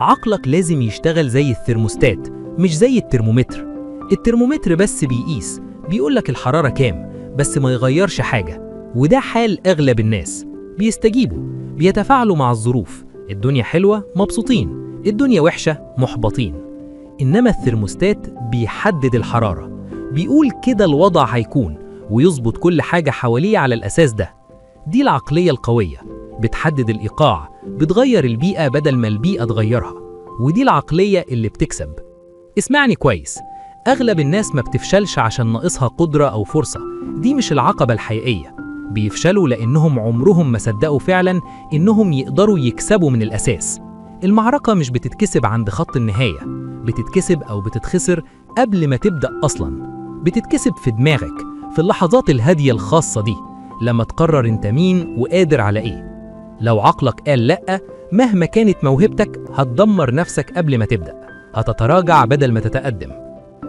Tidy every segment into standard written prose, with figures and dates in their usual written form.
عقلك لازم يشتغل زي الثرموستات مش زي الترمومتر. الترمومتر بس بيقيس، بيقولك الحرارة كام، بس ما يغيرش حاجة. وده حال أغلب الناس، بيستجيبوا، بيتفاعلوا مع الظروف. الدنيا حلوة مبسوطين، الدنيا وحشة محبطين. إنما الثرموستات بيحدد الحرارة، بيقول كده الوضع هيكون، ويظبط كل حاجة حواليه على الأساس ده. دي العقلية القوية، بتحدد الإيقاع، بتغير البيئة بدل ما البيئة تغيرها. ودي العقلية اللي بتكسب. اسمعني كويس، أغلب الناس ما بتفشلش عشان ناقصها قدرة أو فرصة، دي مش العقبة الحقيقية. بيفشلوا لأنهم عمرهم ما صدقوا فعلا إنهم يقدروا يكسبوا من الأساس. المعركة مش بتتكسب عند خط النهاية، بتتكسب أو بتتخسر قبل ما تبدأ أصلا. بتتكسب في دماغك، في اللحظات الهادية الخاصة دي، لما تقرر انت مين وقادر على ايه. لو عقلك قال لأ، مهما كانت موهبتك هتدمر نفسك قبل ما تبدأ، هتتراجع بدل ما تتقدم.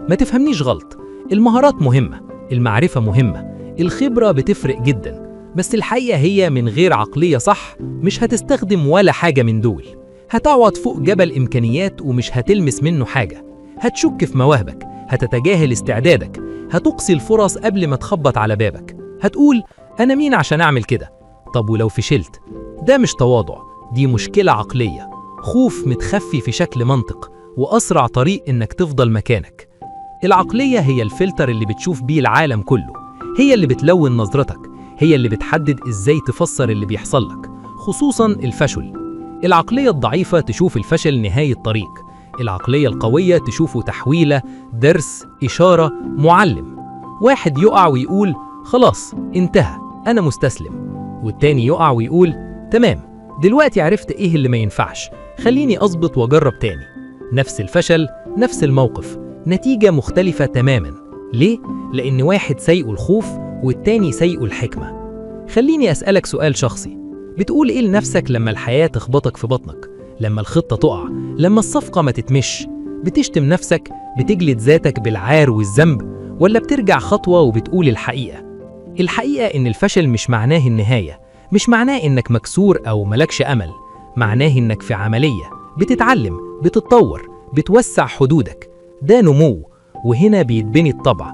ما تفهمنيش غلط، المهارات مهمة، المعرفة مهمة، الخبرة بتفرق جدا، بس الحقيقة هي من غير عقلية صح مش هتستخدم ولا حاجة من دول. هتقعد فوق جبل إمكانيات ومش هتلمس منه حاجة. هتشك في مواهبك، هتتجاهل استعدادك، هتقصي الفرص قبل ما تخبط على بابك. هتقول أنا مين عشان أعمل كده؟ طب ولو فشلت؟ ده مش تواضع، دي مشكلة عقلية، خوف متخفي في شكل منطق، وأسرع طريق إنك تفضل مكانك. العقلية هي الفلتر اللي بتشوف بيه العالم كله، هي اللي بتلون نظرتك، هي اللي بتحدد إزاي تفسر اللي بيحصل لك، خصوصاً الفشل. العقلية الضعيفة تشوف الفشل نهاية طريق، العقلية القوية تشوفه تحويلة، درس، إشارة، معلم. واحد يقع ويقول خلاص انتهى، أنا مستسلم، والتاني يقع ويقول تمام، دلوقتي عرفت إيه اللي ما ينفعش، خليني أظبط وأجرب تاني. نفس الفشل، نفس الموقف، نتيجة مختلفة تماماً. ليه؟ لأن واحد سيئه الخوف والتاني سيئه الحكمة. خليني أسألك سؤال شخصي، بتقول إيه لنفسك لما الحياة تخبطك في بطنك؟ لما الخطة تقع؟ لما الصفقة ما تتمش؟ بتشتم نفسك؟ بتجلد ذاتك بالعار والذنب؟ ولا بترجع خطوة وبتقول الحقيقة؟ الحقيقة إن الفشل مش معناه النهاية، مش معناه إنك مكسور أو ملكش أمل، معناه إنك في عملية، بتتعلم، بتتطور، بتوسع حدودك. ده نمو، وهنا بيتبني الطبع.